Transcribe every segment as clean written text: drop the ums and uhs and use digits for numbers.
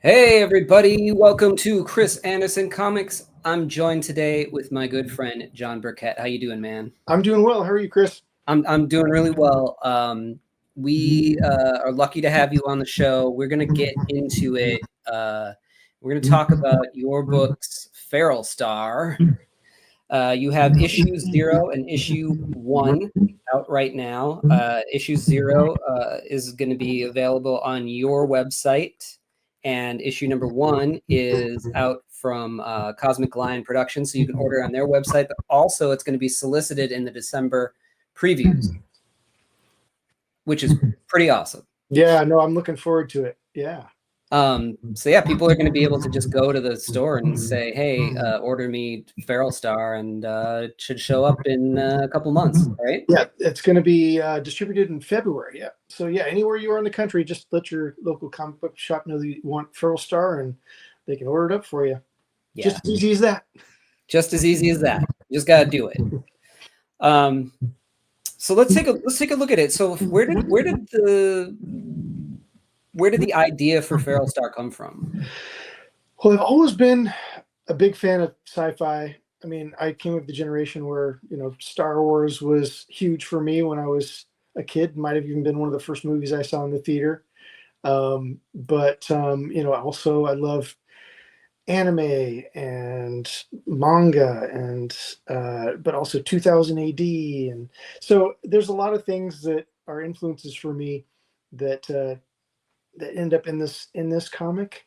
Hey everybody, welcome to Chris Anderson Comics. I'm joined today with my good friend John Burkett. How you doing, man? I'm doing well. How are you, Chris? I'm doing really well. We are lucky to have you on the show. We're gonna get into it. We're gonna talk about your books, Feral Star. You have issue 0 and issue 1 out right now. Issue 0 is going to be available on your website, and issue number 1 is out from Cosmic Lion Productions, so you can order on their website. But also, it's going to be solicited in the December previews, which is pretty awesome. Yeah, no, I'm looking forward to it. Yeah. So yeah, people are going to be able to just go to the store and say, "Hey, order me Feral Star," and it should show up in a couple months, right? Yeah, it's going to be distributed in February. Yeah. So yeah, anywhere you are in the country, just let your local comic book shop know that you want Feral Star, and they can order it up for you. Yeah. Just as easy as that. Just as easy as that. You just got to do it. So let's take a look at it. So where did the idea for Feral Star come from? Well, I've always been a big fan of sci-fi. I mean, I came of the generation where, Star Wars was huge for me when I was a kid. Might have even been one of the first movies I saw in the theater. Also I love anime and manga and but also 2000 AD, and so there's a lot of things that are influences for me that end up in this comic.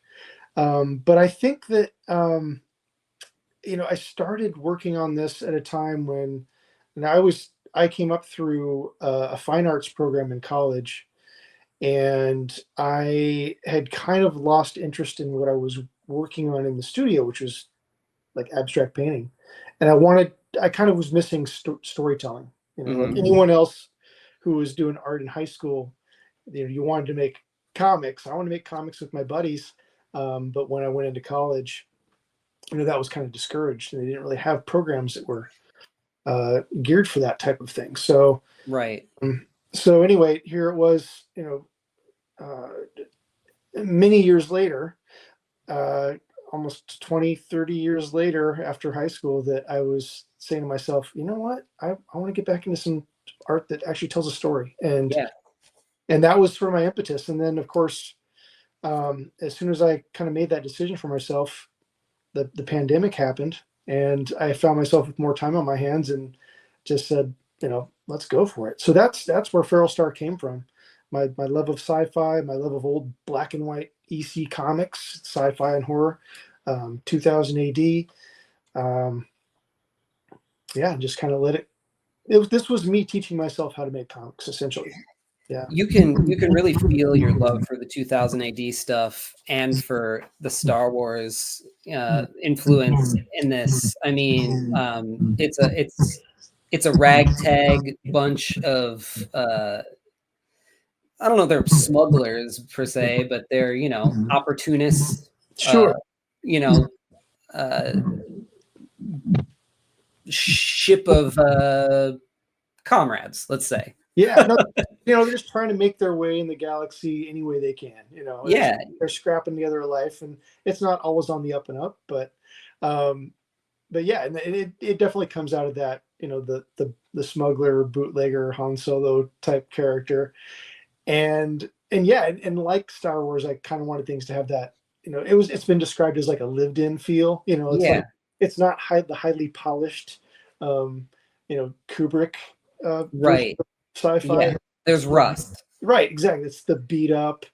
But I think that I started working on this at a time when, and I came up through a fine arts program in college, and I had kind of lost interest in what I was working on in the studio, which was like abstract painting, and I kind of was missing storytelling. Like anyone else who was doing art in high school, you wanted to make comics. I want to make comics with my buddies, but when I went into college, that was kind of discouraged, and they didn't really have programs that were geared for that type of thing. So Right. So anyway, here it was, many years later, uh, almost 20, 30 years later after high school, that I was saying to myself, you know what, I want to get back into some art that actually tells a story. And that was sort of my impetus. And then, of course, as soon as I kind of made that decision for myself, the pandemic happened, and I found myself with more time on my hands, and just said, let's go for it. So that's where Feral Star came from. My love of sci-fi, my love of old black and white EC comics, sci-fi and horror, 2000 AD. Just kind of this was me teaching myself how to make comics, essentially. Yeah. You can really feel your love for the 2000 AD stuff and for the Star Wars influence in this. I mean, it's a ragtag bunch of I don't know, they're smugglers per se, but they're opportunists. Sure. Uh, ship of comrades, let's say. Yeah, no, they're just trying to make their way in the galaxy any way they can. Yeah, they're scrapping together a life, and it's not always on the up and up, but yeah, and it definitely comes out of that, the smuggler, bootlegger, Han Solo type character, and yeah, and like Star Wars, I kind of wanted things to have that, it's been described as like a lived-in feel. It's like it's not the highly polished, Kubrick right. Sci-fi. Yeah, there's rust. Right, exactly. It's the beat up,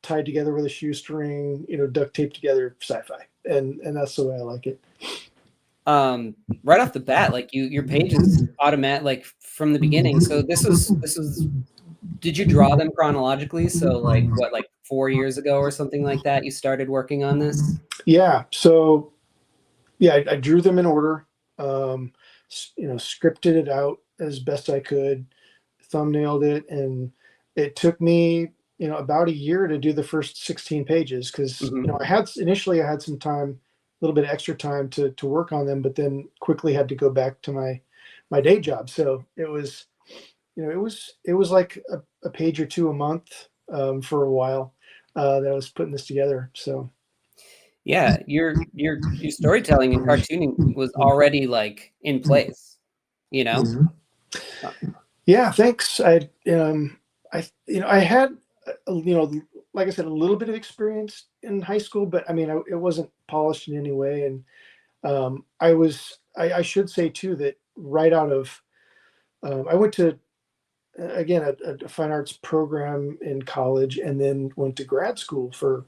tied together with a shoestring, duct taped together sci-fi, and that's the way I like it. Right off the bat, like your page is automatic, like from the beginning. So this was. Did you draw them chronologically? So like 4 years ago or something like that, you started working on this? Yeah. So yeah, I drew them in order. Scripted it out as best I could, thumbnailed it, and it took me about a year to do the first 16 pages, because I had some time, a little bit of extra time to work on them, but then quickly had to go back to my day job. So it was like a page or two a month, for a while. that I was putting this together. So Yeah, your storytelling and cartooning was already like in place, you know? yeah, thanks. I had, like I said, a little bit of experience in high school, but I mean, it wasn't polished in any way. And I should say too that right out of, I went to, again, a fine arts program in college, and then went to grad school for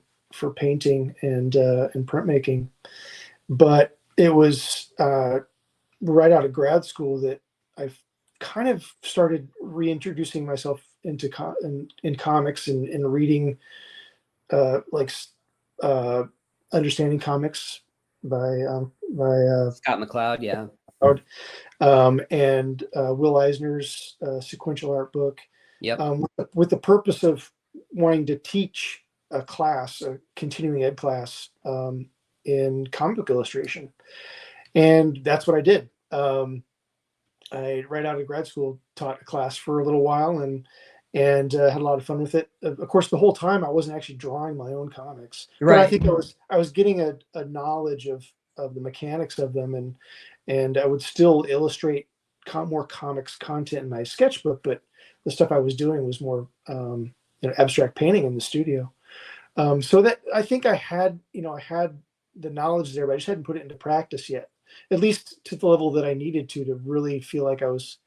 painting and printmaking. But it was right out of grad school that I kind of started reintroducing myself into in comics and reading, like uh, understanding comics by Scott McCloud, yeah. and Will Eisner's sequential art book, Yep. with the purpose of wanting to teach a class, a continuing ed class, in comic book illustration. And that's what I did. I, right out of grad school, taught a class for a little while, and had a lot of fun with it. Of course, the whole time I wasn't actually drawing my own comics, but I think I was getting a knowledge of the mechanics of them, and I would still illustrate more comics content in my sketchbook, but the stuff I was doing was more abstract painting in the studio. So that I think I had the knowledge there, but I just hadn't put it into practice yet, at least to the level that I needed to really feel like I was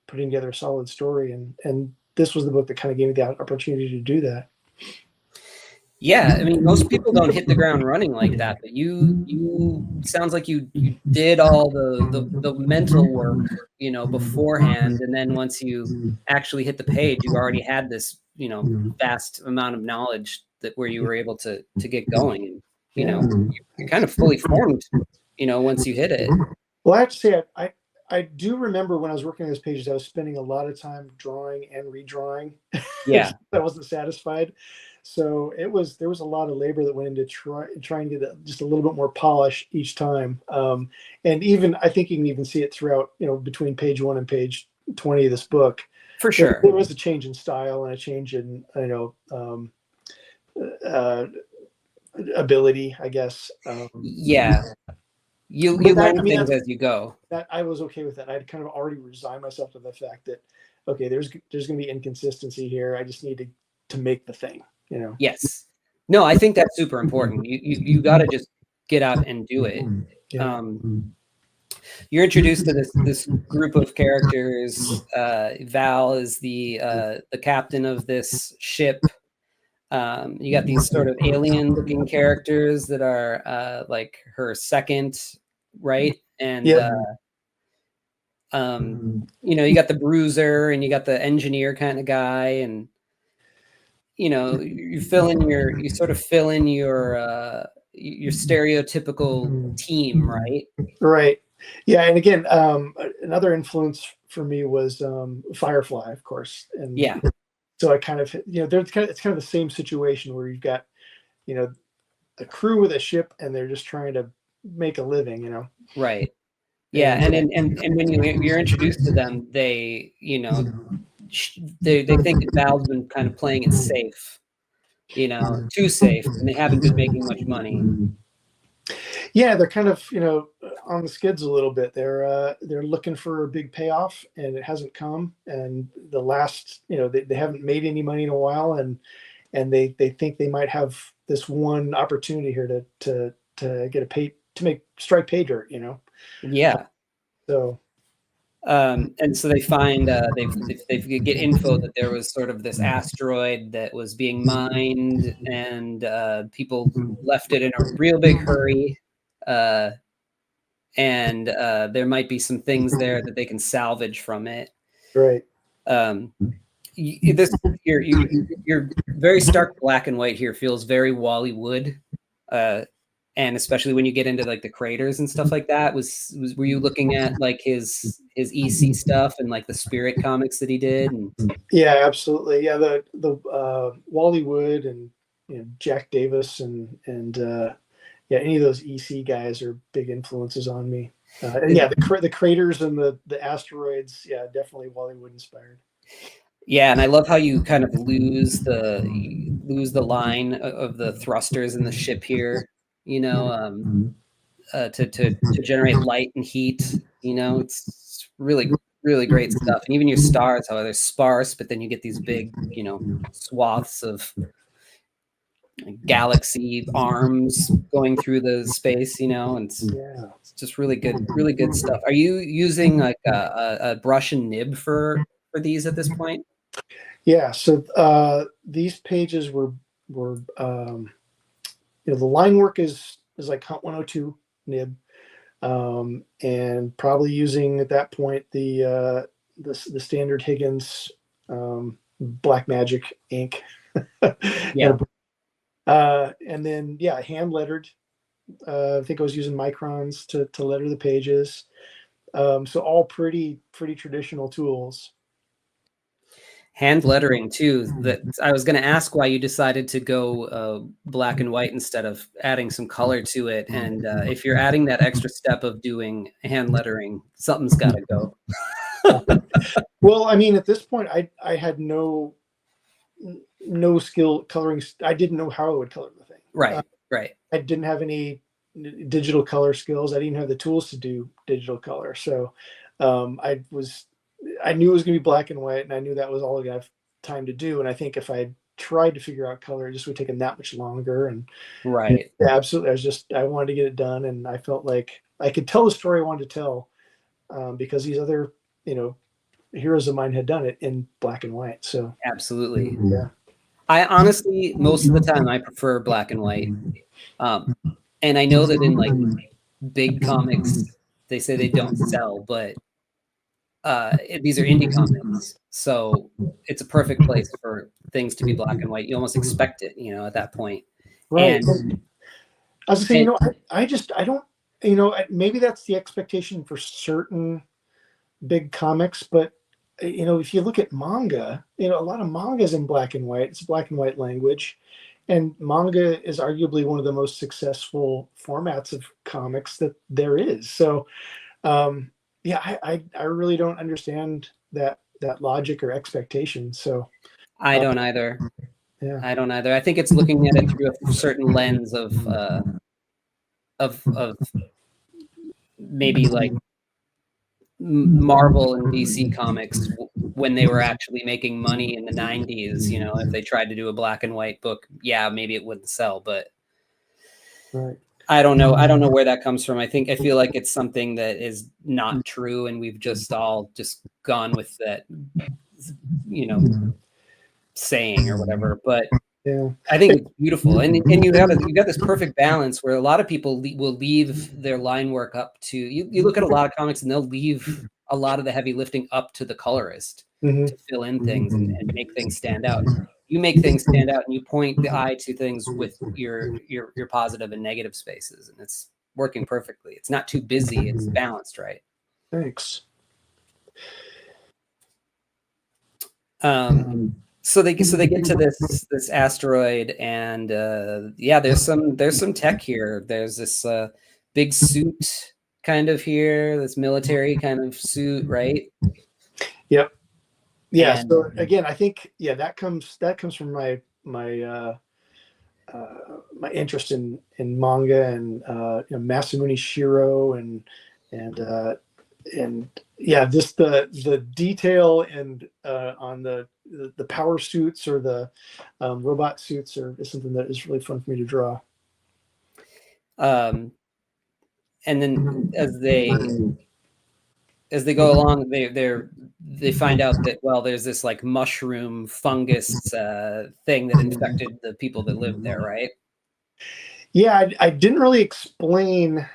putting together a solid story. And this was the book that kind of gave me the opportunity to do that. Yeah, I mean, most people don't hit the ground running like that, but you sounds like you did all the mental work, beforehand, and then once you actually hit the page, you already had this, vast amount of knowledge where you were able to get going, and you're kind of fully formed, once you hit it. Well, I have to say, I do remember when I was working on those pages, I was spending a lot of time drawing and redrawing. Yeah, I wasn't satisfied. So there was a lot of labor that went into trying to get just a little bit more polish each time. And even, I think you can even see it throughout, between page 1 and page 20 of this book. For sure. There was a change in style and a change in, ability, I guess. Yeah. You learn things as you go. That I was okay with that. I'd kind of already resigned myself to the fact that, okay, there's going to be inconsistency here. I just need to make the thing, Yes. No, I think that's super important. You got to just get out and do it. Yeah. You're introduced to this group of characters. Val is the captain of this ship. You got these sort of alien-looking characters that are like her second, right? And you got the bruiser, and you got the engineer kind of guy, and you sort of fill in your stereotypical team, right? Right. Yeah, and again, another influence for me was Firefly, of course, and yeah. So I kind of, it's kind of the same situation where you've got, a crew with a ship, and they're just trying to make a living, Right. Yeah, and when you're introduced to them, they they think that Val's been kind of playing it safe, too safe, and they haven't been making much money. Yeah, they're kind of on the skids a little bit. They're looking for a big payoff, and it hasn't come. And the last, they haven't made any money in a while, and they think they might have this one opportunity here to get strike pay dirt, Yeah. So. And so they find they get info that there was sort of this asteroid that was being mined, and people left it in a real big hurry, and there might be some things there that they can salvage from it. Right. Your very stark black and white here feels very Wally Wood. And especially when you get into like the craters and stuff like that, were you looking at like his EC stuff and like the Spirit comics that he did? Yeah, absolutely. Yeah, the Wally Wood and Jack Davis and any of those EC guys are big influences on me. And yeah, the craters and the asteroids, yeah, definitely Wally Wood inspired. Yeah, and I love how you kind of lose the lose the line of the thrusters in the ship here, you know, to generate light and heat. You know, it's really really great stuff. And even your stars, how they're sparse, but then you get these big, you know, swaths of galaxy arms going through the space, you know, and it's just really good stuff. Are you using like a brush and nib for these at this point? Yeah. So these pages were you know, the line work is like Hunt 102 nib, and probably using at that point the standard Higgins Black Magic ink. Yeah. And then yeah, hand lettered. I think I was using microns to letter the pages. So all pretty traditional tools. Hand lettering too. That I was going to ask why you decided to go black and white instead of adding some color to it. And if you're adding that extra step of doing hand lettering, something's got to go. Well, I mean, at this point, I had no skill coloring. I didn't know how I would color the thing. Right, right. I didn't have any digital color skills. I didn't have the tools to do digital color. So I knew it was going to be black and white, and I knew that was all I got time to do. And I think if I tried to figure out color, it just would take that much longer. And right, yeah, absolutely, I wanted to get it done, and I felt like I could tell the story I wanted to tell because these other, you know, heroes of mine had done it in black and white. So absolutely, yeah. I honestly, most of the time, I prefer black and white, and I know that in like big comics, they say they don't sell, but these are indie comics, so it's a perfect place for things to be black and white. You almost expect it, you know, at that point. Right. And I was saying, you know, I don't, you know, maybe that's the expectation for certain big comics, but you know, if you look at manga, you know, a lot of manga is in black and white. It's black and white language, and manga is arguably one of the most successful formats of comics that there is. So, yeah, I really don't understand that logic or expectation. So I don't either. Yeah. I don't either. I think it's looking at it through a certain lens of maybe like Marvel and DC comics when they were actually making money in the 90s. You know, if they tried to do a black and white book, yeah, maybe it wouldn't sell, but right. I don't know. I don't know where that comes from. I feel like it's something that is not true, and we've just all just gone with that, you know, saying or whatever. But yeah, I think it's beautiful, and you got this perfect balance where a lot of people will leave their line work up to you. You look at a lot of comics, and they'll leave a lot of the heavy lifting up to the colorist to fill in things and make things stand out. You make things stand out, and you point the eye to things with your positive and negative spaces, and it's working perfectly. It's not too busy; it's balanced, right? Thanks. So they get to this asteroid, and yeah, there's some tech here. There's this big suit kind of here, this military kind of suit, right? Yep. Yeah. And, so again, I think that comes from my interest in manga and you know, Masamune Shiro and yeah, just the detail and on the power suits or the robot suits is something that is really fun for me to draw. and then as they go along, they find out that, well, there's this like mushroom fungus thing that infected the people that lived there, right? Yeah, I didn't really explain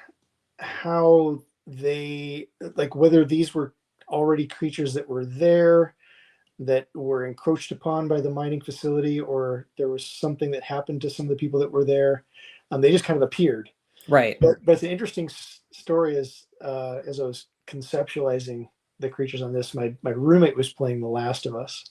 how they, like, whether these were already creatures that were there that were encroached upon by the mining facility, or there was something that happened to some of the people that were there. They just kind of appeared. Right. But it's an interesting story as I was conceptualizing the creatures on this. My roommate was playing The Last of Us.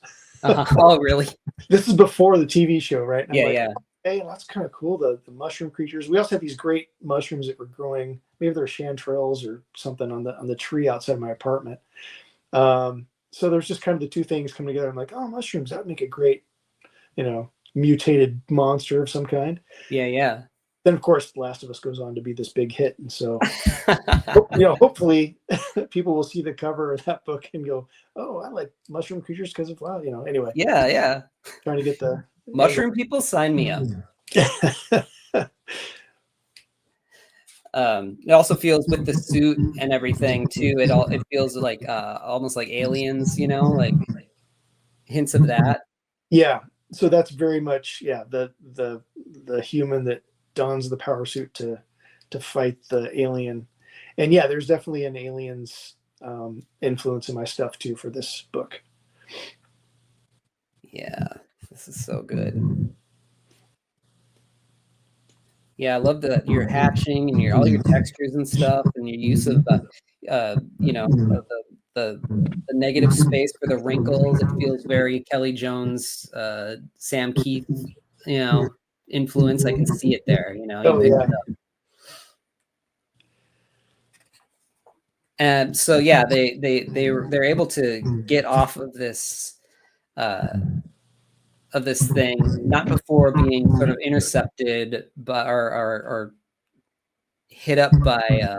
Oh, really? This is before the TV show, right? And Yeah, I'm like, yeah. hey, that's kind of cool. The mushroom creatures. We also had these great mushrooms that were growing. Maybe they're chanterelles or something on the tree outside my apartment. So there's just kind of the two things come together. I'm like, oh, mushrooms, that would make a great, you know, mutated monster of some kind. Yeah, yeah. Then, of course, The Last of Us goes on to be this big hit, and so hopefully, people will see the cover of that book and go, "Oh, I like mushroom creatures because of wow." Anyway, Yeah, yeah. trying to get the Mushroom people, sign me up. It also feels with the suit and everything too. It feels like almost like aliens, like hints of that. Yeah, so that's very much the human that dons the power suit to fight the alien, and yeah, there's definitely an aliens influence in my stuff too for this book. Yeah, this is so good. Yeah, I love that your hatching and all your textures and stuff, and your use of the negative space for the wrinkles. It feels very Kelly Jones, Sam Keith, influence. I can see it there. You Oh picked yeah. it up. And so yeah, they're able to get off of this thing, not before being sort of intercepted by or hit up by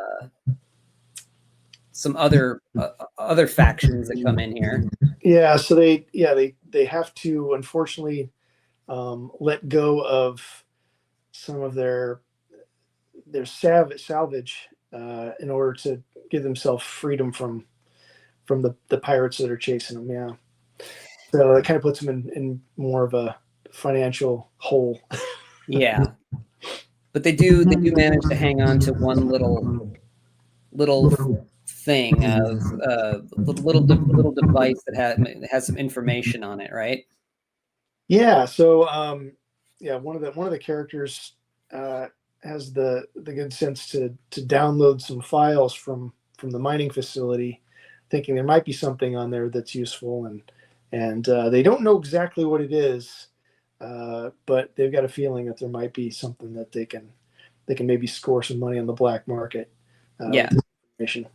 some other factions that come in here. Yeah, so they have to unfortunately let go of some of their salvage in order to give themselves freedom from the pirates that are chasing them. Yeah, so it kind of puts them in more of a financial hole. Yeah, but they do manage to hang on to one little thing of little device that has some information on it, right? Yeah, so one of the characters has the good sense to download some files from the mining facility, thinking there might be something on there that's useful, and they don't know exactly what it is, but they've got a feeling that there might be something that they can maybe score some money on the black market. Yeah. With this information.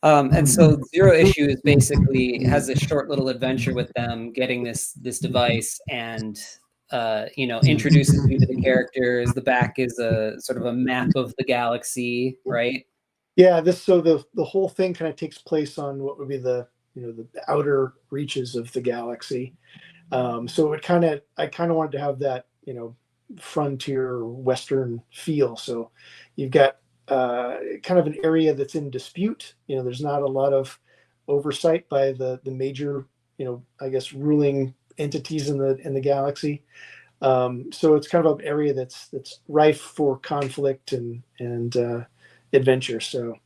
And so Zero Issue is basically has a short little adventure with them getting this device, and introduces you to the characters. The back is a sort of a map of the galaxy, right? Yeah, the whole thing kind of takes place on what would be the outer reaches of the galaxy. So I kind of wanted to have that frontier western feel. So you've got kind of an area that's in dispute. There's not a lot of oversight by the major I guess ruling entities in the galaxy. So it's kind of an area that's rife for conflict and adventure. So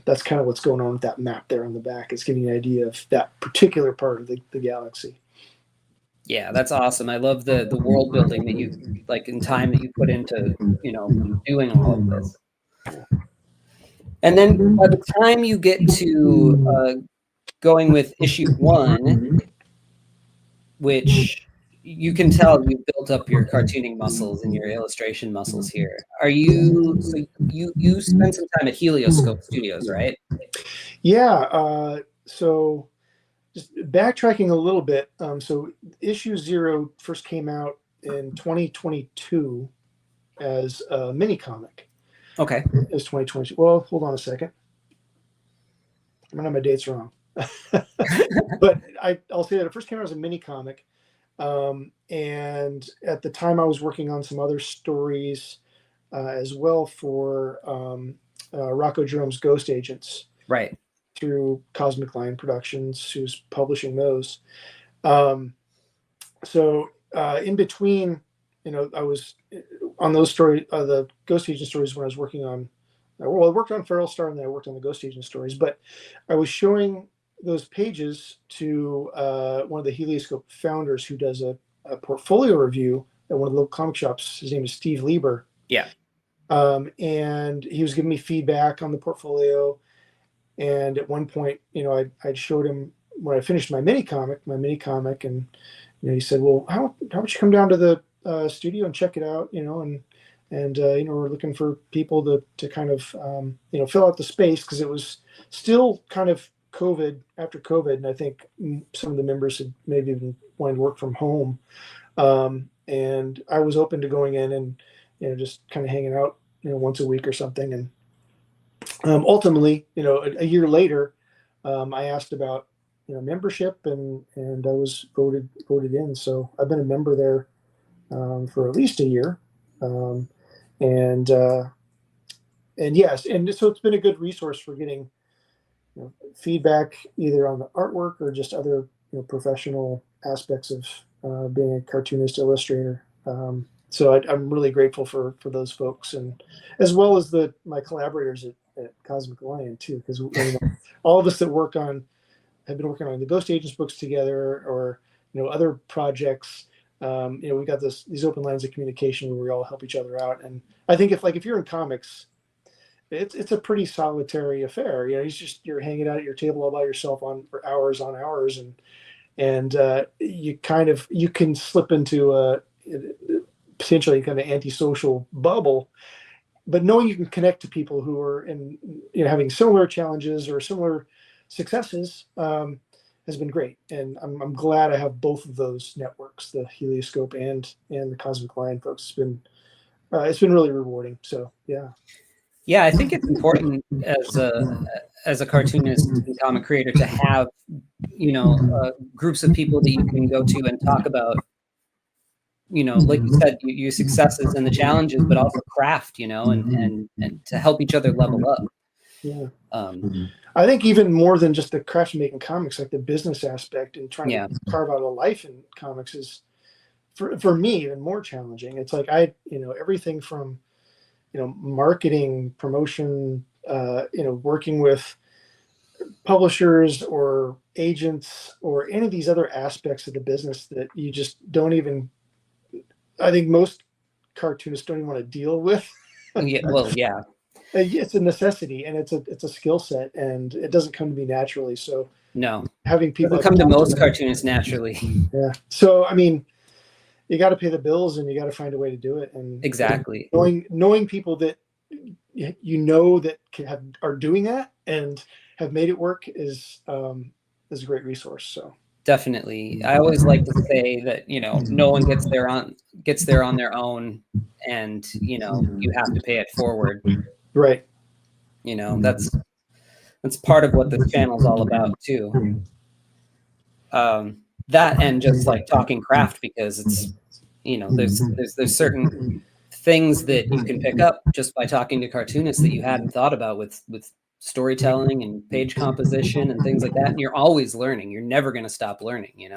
that's kind of what's going on with that map there on the back. It's giving you an idea of that particular part of the galaxy. Yeah, that's awesome. I love the world building that you in time that you put into doing all of this. And then by the time you get to going with issue 1, which you can tell you've built up your cartooning muscles and your illustration muscles here. You spent some time at Helioscope Studios, right? Yeah. So just backtracking a little bit. So issue 0 first came out in 2022 as a mini comic. Okay. It was 2022. Well, hold on a second. I'm gonna have my dates wrong. But I'll say that it first came out as a mini comic. And at the time I was working on some other stories as well for Rocco Jerome's Ghost Agents. Right. Through Cosmic Lion Productions, who's publishing those. So in between, I was on those stories, the Ghost Agent stories when I was working on, I worked on Feral Star and then I worked on the Ghost Agent stories, but I was showing those pages to one of the Helioscope founders who does a portfolio review at one of the local comic shops. His name is Steve Lieber. Yeah. And he was giving me feedback on the portfolio. And at one point, I showed him when I finished my mini comic, and he said, "Well, how about you come down to the studio and check it out? And we're looking for people to kind of fill out the space because it was still kind of after COVID, and I think some of the members had maybe even wanted to work from home. And I was open to going in and, just kind of hanging out, once a week or something. And ultimately, a year later, I asked about, membership, and I was voted in. So I've been a member there for at least a year. And yes, and so it's been a good resource for getting feedback either on the artwork or just other professional aspects of being a cartoonist illustrator. So I'm really grateful for those folks, and as well as my collaborators at Cosmic Lion too, because all of us that have been working on the Ghost Agents books together, or other projects. We got these open lines of communication where we all help each other out. And I think if you're in comics, it's a pretty solitary affair. You're hanging out at your table all by yourself for hours on hours, and you can slip into a potentially kind of antisocial bubble. But knowing you can connect to people who are having similar challenges or similar successes has been great. And I'm glad I have both of those networks, the Helioscope and the Cosmic Lion folks. It's been really rewarding. So yeah. Yeah, I think it's important as a cartoonist and comic creator to have, groups of people that you can go to and talk about, like you said, your successes and the challenges, but also craft, and to help each other level up. Yeah. I think even more than just the craft of making comics, like the business aspect and trying to carve out a life in comics is for me even more challenging. It's like everything from marketing, promotion, working with publishers or agents or any of these other aspects of the business that you just don't even, I think most cartoonists don't even want to deal with. Yeah, well, yeah. It's a necessity, and it's a skill set, and it doesn't come to me naturally. So no, having people come to most cartoonists naturally. Yeah. So I mean, you got to pay the bills, and you got to find a way to do it. And exactly, knowing people that that are doing that and have made it work is a great resource. So definitely, I always like to say that no one gets there on their own, and you have to pay it forward. Right. That's part of what this channel is all about too. That and just like talking craft, because it's there's certain things that you can pick up just by talking to cartoonists that you hadn't thought about with storytelling and page composition and things like that. And you're always learning. You're never going to stop learning,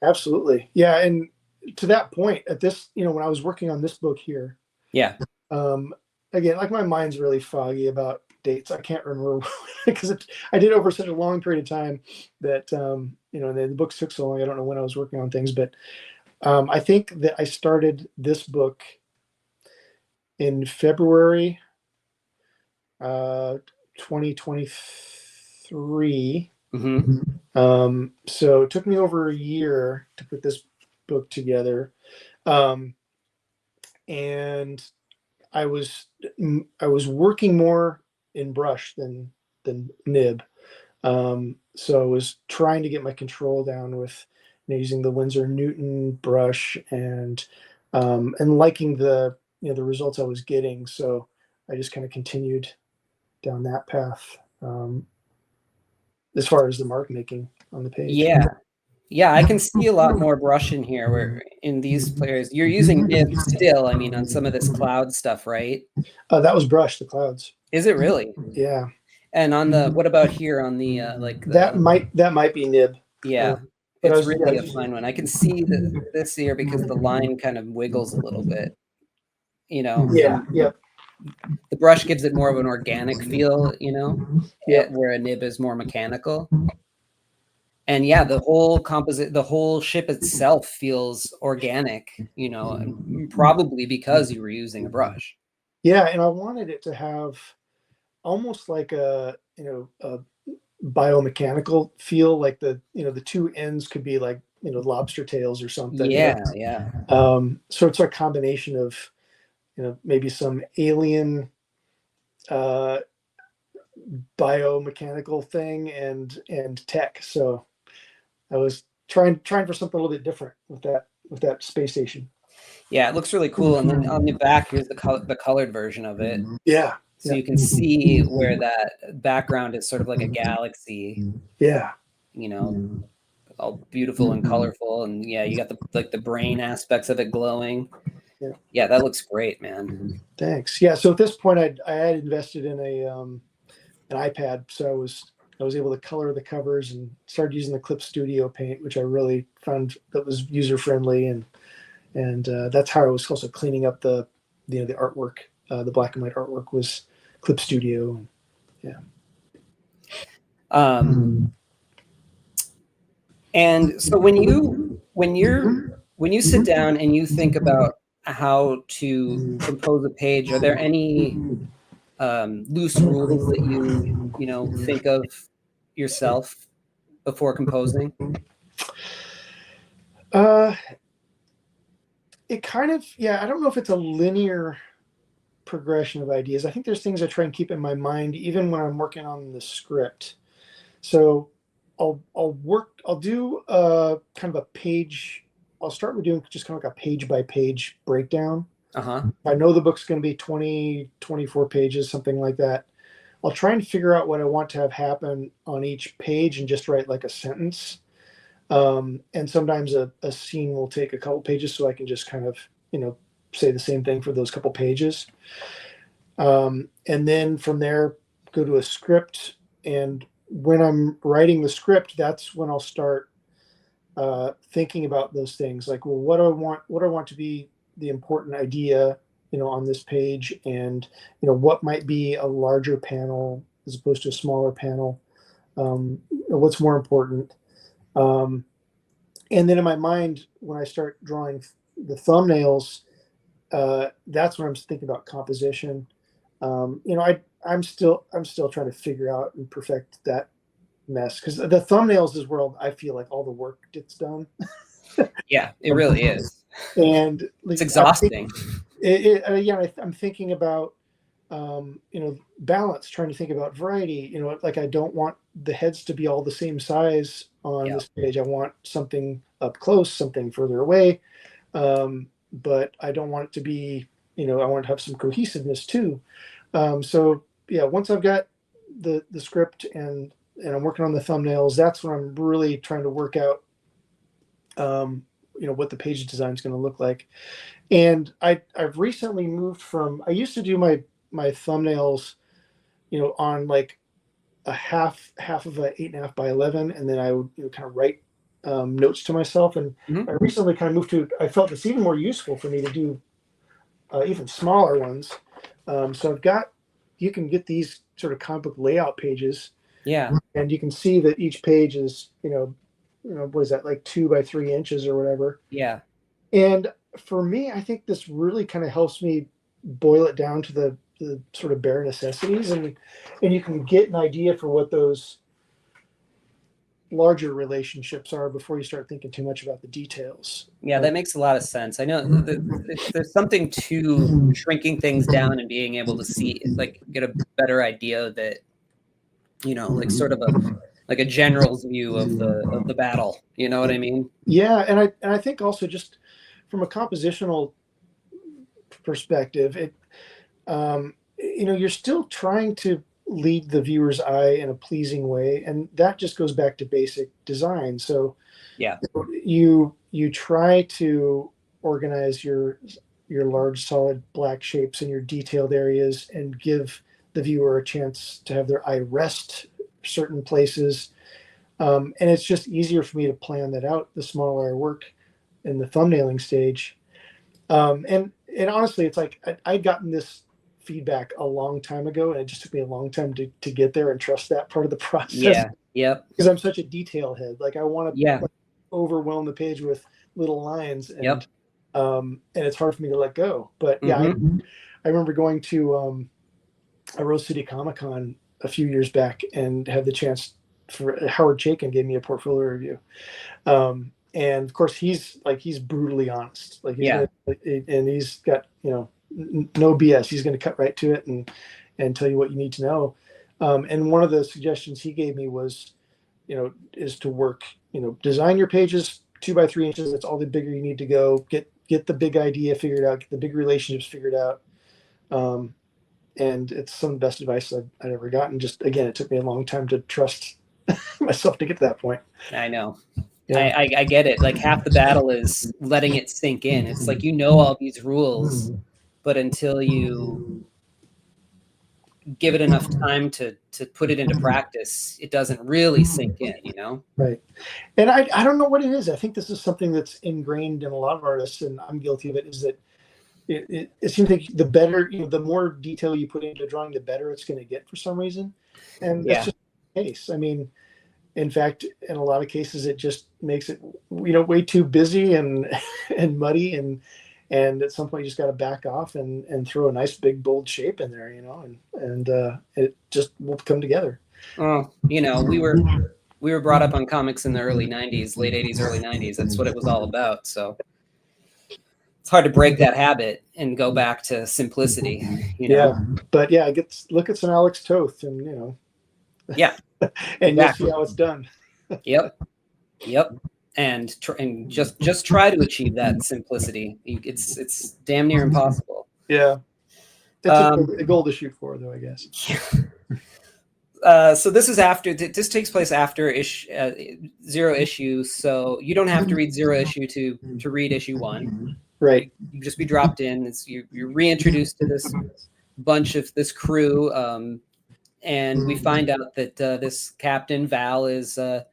Absolutely. Yeah. And to that point, at this, when I was working on this book here, yeah. Again, like my mind's really foggy about dates. I can't remember because I did over such a long period of time that the books took so long. I don't know when I was working on things, but I think that I started this book in February 2023. So it took me over a year to put this book together, and I was working more in brush than nib. So I was trying to get my control down with using the Winsor Newton brush and liking the results I was getting. So I just kind of continued down that path as far as the mark making on the page. Yeah, I can see a lot more brush in here. Where in these players, you're using nib still. I mean, on some of this cloud stuff, right? That was brush, the clouds. Is it really? Yeah. And on the what about here on the that might be nib. Yeah, it's really a fine one. I can see this here because the line kind of wiggles a little bit. Yeah. The brush gives it more of an organic feel, where a nib is more mechanical. And yeah, the whole ship itself feels organic, probably because you were using a brush. Yeah, and I wanted it to have almost like a biomechanical feel, like the two ends could be like lobster tails or something. Yeah. So it's a combination of maybe some alien biomechanical thing and tech. So I was trying for something a little bit different with that space station. Yeah, it looks really cool. And then on the back, here's the colored version of it. Yeah. So you can see where that background is sort of like a galaxy. Yeah. You know, all beautiful and colorful. And yeah, you got the brain aspects of it glowing. Yeah, that looks great, man. Thanks. Yeah. So at this point, I had invested in an iPad, so I was able to color the covers and started using the Clip Studio paint, which I really found that was user friendly, and that's how I was also cleaning up the artwork. The black and white artwork was Clip Studio. Yeah. And so when you sit down and you think about how to compose a page, are there any loose rules that you think of yourself before composing? It kind of, yeah, I don't know if it's a linear progression of ideas. I think there's things I try and keep in my mind even when I'm working on the script. So I'll do kind of a page. I'll start with doing just kind of like a page by page breakdown. I know the book's going to be 20, 24 pages, something like that. I'll try and figure out what I want to have happen on each page and just write like a sentence. And sometimes a scene will take a couple pages, so I can just kind of, say the same thing for those couple pages. And then from there, go to a script. And when I'm writing the script, that's when I'll start thinking about those things. Like, well, what do I want to be the important idea, on this page, and what might be a larger panel as opposed to a smaller panel. What's more important. And then in my mind, when I start drawing the thumbnails, that's when I'm thinking about composition. I'm still trying to figure out and perfect that mess, because the thumbnails is where I feel like all the work gets done. Yeah, it really is. And it's exhausting. I'm thinking about balance, trying to think about variety. Like, I don't want the heads to be all the same size on this page. I want something up close, something further away, but I don't want it to be, I want to have some cohesiveness too. So yeah, once I've got the script and I'm working on the thumbnails, that's when I'm really trying to work out what the page design is going to look like. And I've recently moved from, I used to do my thumbnails, on like a half of a 8.5 by 11, and then I would kind of write notes to myself. And I recently kind of moved to, I felt it's even more useful for me to do even smaller ones. So you can get these sort of comic book layout pages. Yeah. And you can see that each page is, what is that, like 2 by 3 inches or whatever. Yeah. And for me, I think this really kind of helps me boil it down to the sort of bare necessities, and you can get an idea for what those larger relationships are before you start thinking too much about the details. Yeah, that makes a lot of sense. I know there's something to shrinking things down and being able to see, like, get a better idea that, like sort of a general's view of the battle. You know what I mean? Yeah, and I think also just from a compositional perspective, you're still trying to lead the viewer's eye in a pleasing way, and that just goes back to basic design. So yeah, you try to organize your large solid black shapes in your detailed areas and give the viewer a chance to have their eye rest certain places, and it's just easier for me to plan that out the smaller I work in the thumbnailing stage. And honestly, it's like I'd gotten this feedback a long time ago, and it just took me a long time to get there and trust that part of the process. Yeah. Yep. Because I'm such a detail head. Like, I want to overwhelm the page with little lines, and and it's hard for me to let go. But yeah, I remember going to a Rose City Comic Con a few years back and had the chance for Howard Chaykin gave me a portfolio review. And of course, he's brutally honest. Like, and he's got no BS. He's going to cut right to it and tell you what you need to know. And one of the suggestions he gave me was, is to work, design your pages 2 by 3 inches. That's all the bigger you need to go. Get the big idea figured out, get the big relationships figured out. And it's some of the best advice I've ever gotten. Just again, it took me a long time to trust myself to get to that point. I know. Yeah. I get it. Like half the battle is letting it sink in. It's like, all these rules, but until you give it enough time to put it into practice, it doesn't really sink in, Right. And I don't know what it is. I think this is something that's ingrained in a lot of artists, and I'm guilty of it, is that it seems like the better, the more detail you put into a drawing, the better it's going to get for some reason. And that's just the case. I mean, in fact, in a lot of cases, it just makes it, way too busy and and muddy, and at some point you just got to back off and throw a nice big bold shape in there, and it just will come together. Oh, we were brought up on comics in the early 90s, late 80s, early 90s. That's what it was all about. So it's hard to break that habit and go back to simplicity, Yeah. But yeah, look at some Alex Toth and, Yeah. and you'll see how it's done. Yep. And just try to achieve that simplicity. It's damn near impossible. Yeah. It's a goal to shoot for, though, I guess. So this takes place after Zero Issue, so you don't have to read Zero Issue to read issue 1. Right. You just be dropped in. You're reintroduced to this bunch of this crew, and we find out that this Captain Val is that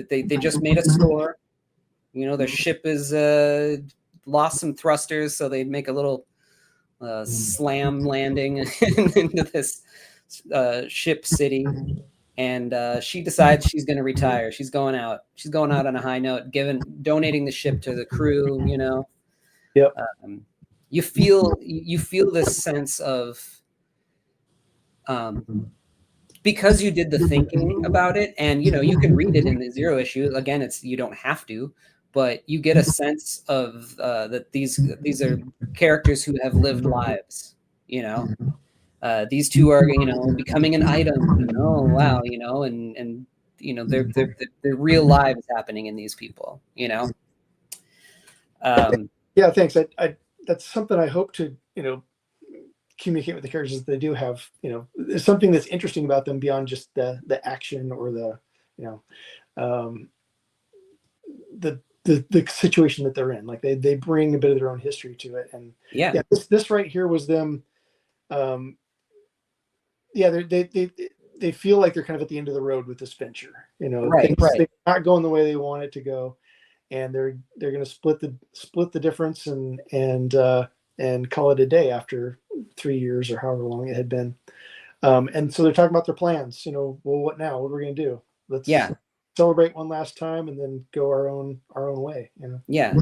they just made a score. Their ship is lost some thrusters, so they make a little slam landing into this ship city, and she decides she's going to retire. She's going out on a high note, donating the ship to the crew. Yep. You feel this sense of because you did the thinking about it, and you can read it in the Zero Issue. Again, you don't have to, but you get a sense of that these are characters who have lived lives. These two are becoming an item. Oh wow, and they're real lives happening in these people. Yeah, thanks. I that's something I hope to communicate with the characters, that they do have there's something that's interesting about them beyond just the action or the situation that they're in. Like they bring a bit of their own history to it, and this right here was them. They feel like they're kind of at the end of the road with this venture. Right. They're not going the way they want it to go, and they're going to split the difference and call it a day after 3 years or however long it had been. And so they're talking about their plans. Well, what now? What are we going to do? Let's celebrate one last time and then go our own way. Yeah.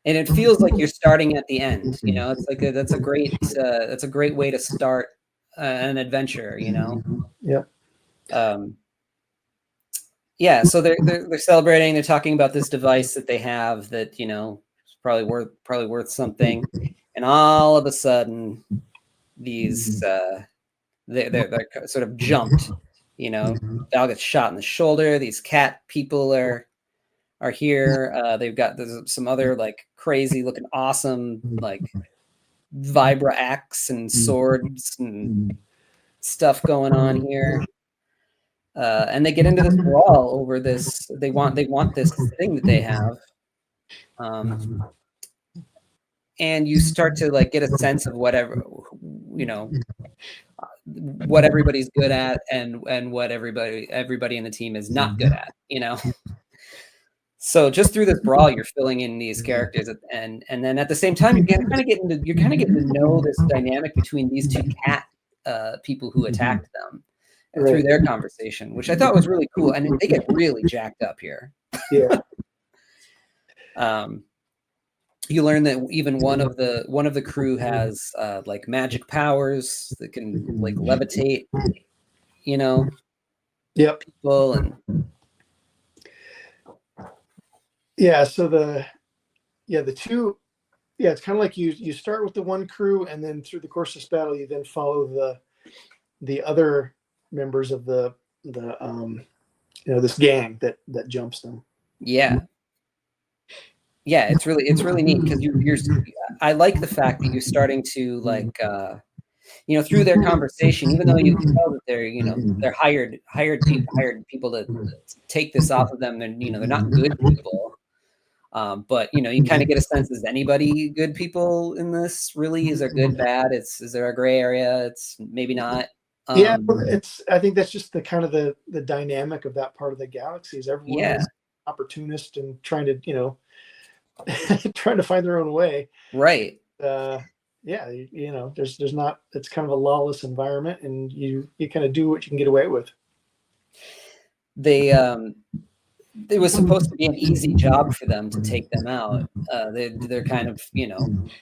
And it feels like you're starting at the end. It's like that's a great way to start an adventure. Yeah. So they're celebrating. They're talking about this device that they have that is probably worth something, and all of a sudden, these they're sort of jumped. Val gets shot in the shoulder. These cat people are here. They've got some other like crazy looking awesome like vibra axe and swords and stuff going on here. And they get into this brawl over this. They want this thing that they have. And you start to like get a sense of what everybody's good at and what everybody in the team is not good at, So just through this brawl, you're filling in these characters, and then at the same time, you're kind of getting to know this dynamic between these two cat people who attacked them through their conversation, which I thought was really cool. And they get really jacked up here. Yeah. You learn that even one of the crew has like magic powers that can like levitate, Yep. people and. Yeah, so the two, it's kind of like you start with the one crew, and then through the course of this battle, you then follow the other members of the this gang that jumps them. Yeah. Yeah, it's really neat because you're I like the fact that you're starting to like through their conversation, even though you can tell that they're hired people to take this off of them. They're they're not good people. But you kind of get a sense: is anybody good people in this? Really, is there good, bad? Is there a gray area? It's maybe not. Yeah, I think that's just the kind of the dynamic of that part of the galaxy. Is everyone Yeah. is opportunist and trying to trying to find their own way. Right. Yeah, there's not. It's kind of a lawless environment, and you kind of do what you can get away with. They it was supposed to be an easy job for them to take them out. They're kind of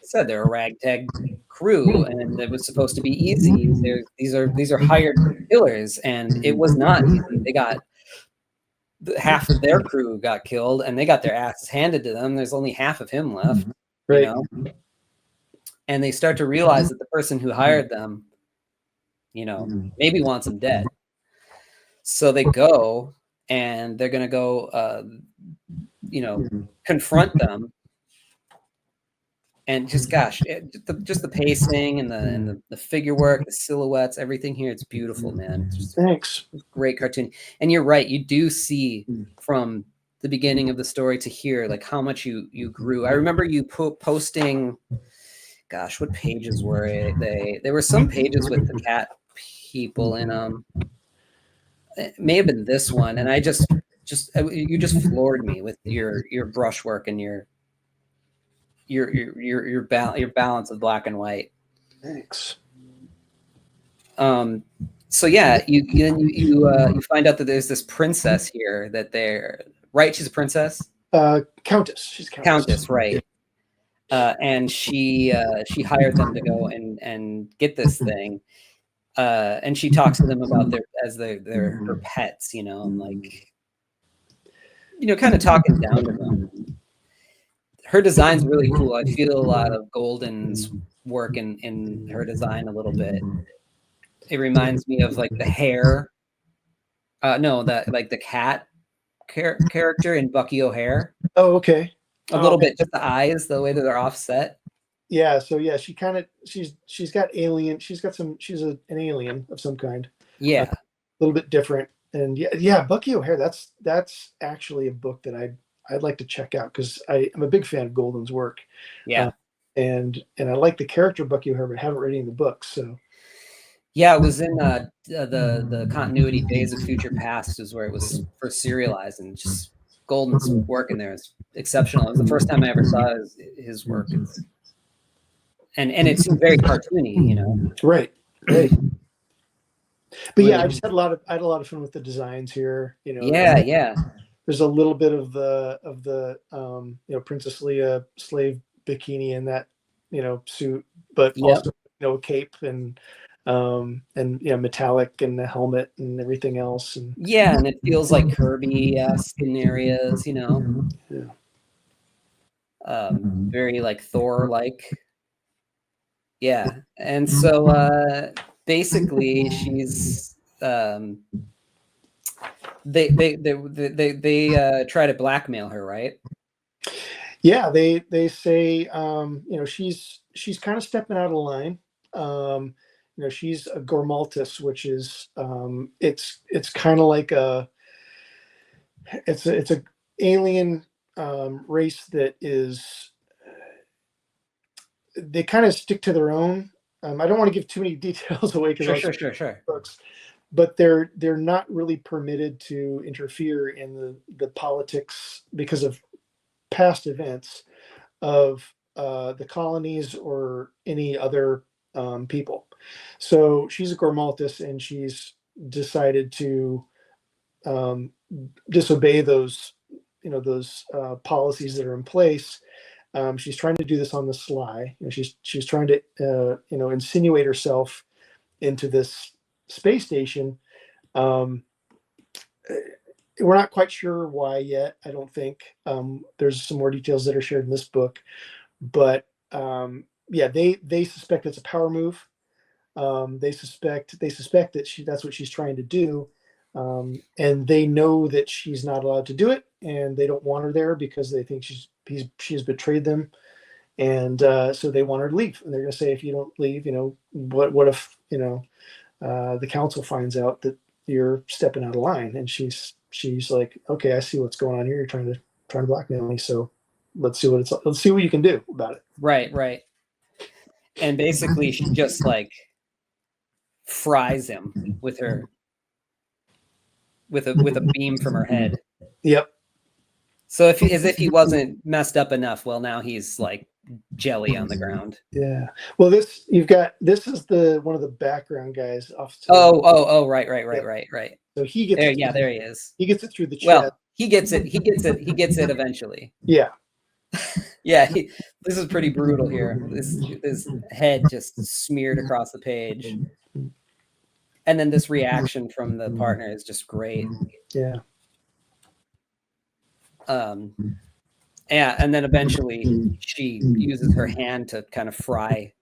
said they're a ragtag crew, and it was supposed to be easy. These are hired killers, and it was not easy. They got half of their crew got killed, and they got their asses handed to them. There's only half of him left, right. And they start to realize that the person who hired them, maybe wants them dead. So they go, and they're going to go, confront them. And just, gosh, just the pacing and the figure work, the silhouettes, everything here, it's beautiful, man. It's just Thanks. Great cartoon. And you're right. You do see from the beginning of the story to here, like how much you grew. I remember you posting, gosh, what pages were they? There were some pages with the cat people in them. It may have been this one, and I you just floored me with your brushwork and your balance of black and white. Thanks. So yeah, you find out that there's this princess here that they're right. She's a princess. Countess. She's Countess, right? And she hired them to go and get this thing. And she talks to them about her pets, and like, kind of talking down to them. Her design's really cool. I feel a lot of Golden's work in her design a little bit. It reminds me of like the hair. The cat character in Bucky O'Hare. Oh, okay. A little bit, just the eyes, the way that they're offset. Yeah, so yeah, she's got alien. She's an alien of some kind. Yeah, a little bit different. And yeah, Bucky O'Hare. That's actually a book that I'd like to check out because I'm a big fan of Golden's work. Yeah, and I like the character Bucky O'Hare, but haven't read any of the books. So yeah, it was in the continuity Days of Future Past is where it was first serialized, and just Golden's work in there is exceptional. It was the first time I ever saw his work. And it's very cartoony, Right. But yeah, I had a lot of fun with the designs here. Yeah. There's a little bit of the Princess Leia slave bikini in that suit, but also cape and metallic and the helmet and everything else. And and it feels like Kirby-esque in areas, Yeah. Very like Thor-like. Yeah, and so basically, she's they try to blackmail her, right? Yeah, they say she's kind of stepping out of line. She's a Gormaltis, which is it's kind of like it's a alien race that is. They kind of stick to their own. I don't want to give too many details away because Sure. Books, but they're not really permitted to interfere in the politics because of past events of the colonies or any other people. So she's a Gormaltis, and she's decided to disobey those policies that are in place. She's trying to do this on the sly. She's trying to insinuate herself into this space station. We're not quite sure why yet. I don't think there's some more details that are shared in this book, but they suspect it's a power move. They suspect that that's what she's trying to do, and they know that she's not allowed to do it, and they don't want her there because they think she's betrayed them, and so they want her to leave. And they're going to say, if you don't leave, what if the council finds out that you're stepping out of line? And she's like, okay, I see what's going on here. You're trying to blackmail me. So let's see what you can do about it. Right. And basically she just like fries him with a beam from her head. Yep. So as if he wasn't messed up enough, well, now he's like jelly on the ground. Yeah. Well, this is one of the background guys off. Right. So he gets there. it. Yeah, there he is. He gets it through the chest. Well, he gets it eventually. Yeah. Yeah. This is pretty brutal here. This head just smeared across the page. And then this reaction from the partner is just great. Yeah. Yeah, and then eventually she uses her hand to kind of fry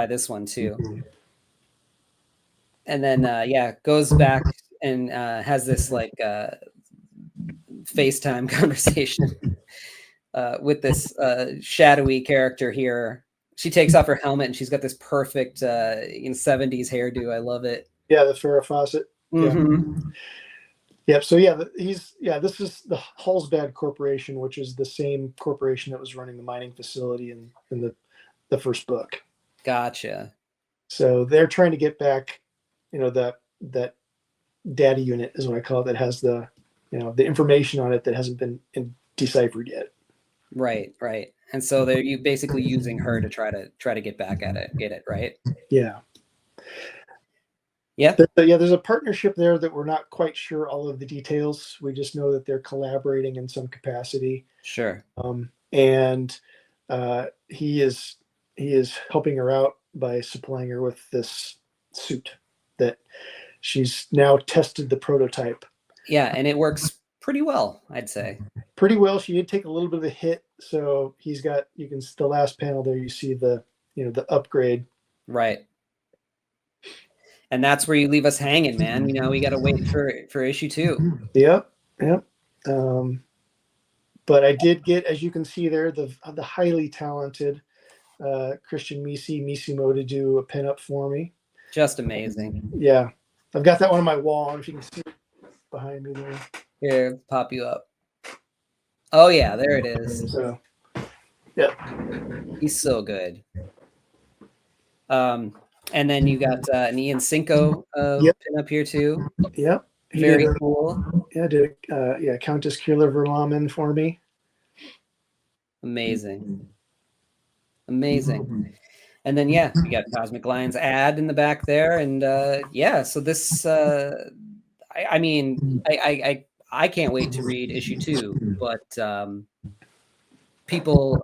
this one too. And then goes back and has this like FaceTime conversation with this shadowy character here. She takes off her helmet and she's got this perfect 70s hairdo. I love it. Yeah, the Farrah Fawcett. Mm-hmm. Yep. So this is the Hallsbad Corporation, which is the same corporation that was running the mining facility in the first book. Gotcha. So they're trying to get back, that data unit is what I call it, that has the information on it that hasn't been deciphered yet. Right. And so they're basically using her to try to get back at it, get it right. Yeah. Yeah. There's a partnership there that we're not quite sure all of the details. We just know that they're collaborating in some capacity. Sure. And he is helping her out by supplying her with this suit that she's now tested the prototype. Yeah, and it works pretty well, I'd say. Pretty well. She did take a little bit of a hit, so the last panel there, you see the upgrade. Right. And that's where you leave us hanging, man. We got to wait for issue 2. Yep. But I did get, as you can see there, the highly talented Christian Misimo to do a pinup for me. Just amazing. Yeah. I've got that one on my wall. If you can see it behind me there. Here, pop you up. Oh, yeah, there it is. So, yeah. He's so good. And then you got an Ian Cinco pinup here too. Yep. Very cool. Yeah, did Countess Kira Verlamin for me. Amazing. And then you got Cosmic Lion's ad in the back there, and so this I can't wait to read issue 2, but people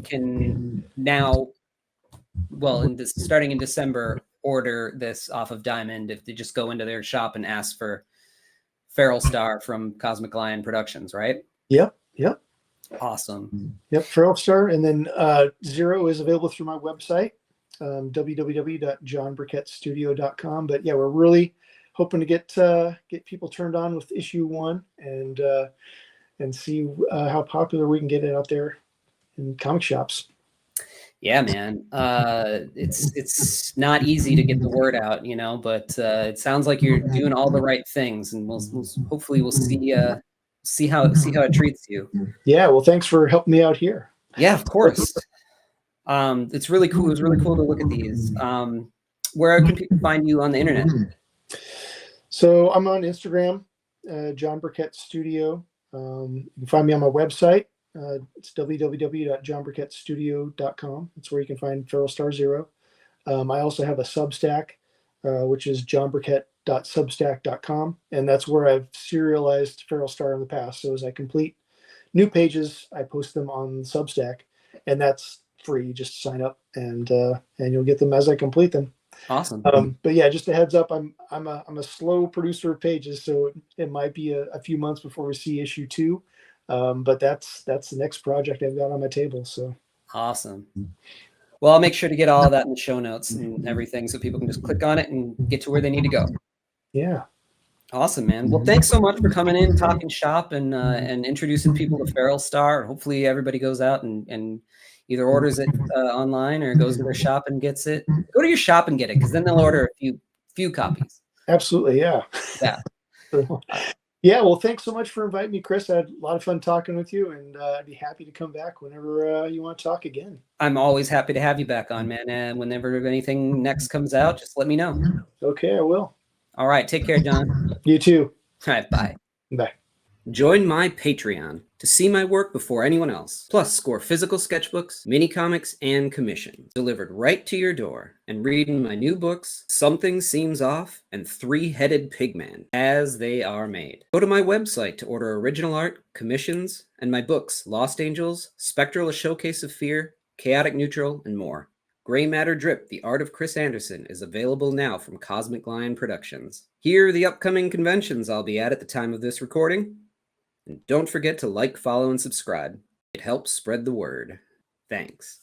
can now, starting in December, order this off of Diamond if they just go into their shop and ask for Feral Star from Cosmic Lion Productions, right? Yep. Awesome. Yep, Feral Star. And then Zero is available through my website, www.johnburkettstudio.com. But yeah, we're really hoping to get people turned on with issue 1 and see how popular we can get it out there in comic shops. Yeah, man. It's not easy to get the word out, but it sounds like you're doing all the right things, and we'll hopefully see how it treats you. Yeah. Well, thanks for helping me out here. Yeah, of course. It's really cool. It was really cool to look at these. Where can people find you on the internet? So I'm on Instagram, John Burkett Studio. You can find me on my website. It's www.johnburkettstudio.com. That's where you can find Feral Star Zero. I also have a Substack, which is johnburkett.substack.com, and that's where I've serialized Feral Star in the past. So as I complete new pages, I post them on Substack, and that's free. Just sign up, and you'll get them as I complete them. Awesome. But yeah, just a heads up, I'm a slow producer of pages, so it might be a few months before we see issue 2. But that's the next project I've got on my table. So awesome. Well, I'll make sure to get all of that in the show notes and everything so people can just click on it and get to where they need to go. Yeah. Awesome, man. Well, thanks so much for coming in, talking shop, and introducing people to Feral Star. Hopefully everybody goes out and either orders it online or goes to their shop and gets it. Go to your shop and get it, because then they'll order a few copies. Absolutely. Yeah. Yeah. Yeah. Well, thanks so much for inviting me, Chris. I had a lot of fun talking with you, and I'd be happy to come back whenever you want to talk again. I'm always happy to have you back on, man. And whenever anything next comes out, just let me know. Okay, I will. All right. Take care, John. You too. All right. Bye. Bye. Join my Patreon to see my work before anyone else, plus score physical sketchbooks, mini comics, and commissions delivered right to your door, and reading my new books, Something Seems Off and Three-Headed Pigman, as they are made. Go to my website to order original art, commissions, and my books, Lost Angels, Spectral: A Showcase of Fear, Chaotic Neutral, and more. Gray Matter Drip, The Art of Chris Anderson, is available now from Cosmic Lion Productions. Here are the upcoming conventions I'll be at the time of this recording. And don't forget to like, follow, and subscribe. It helps spread the word. Thanks.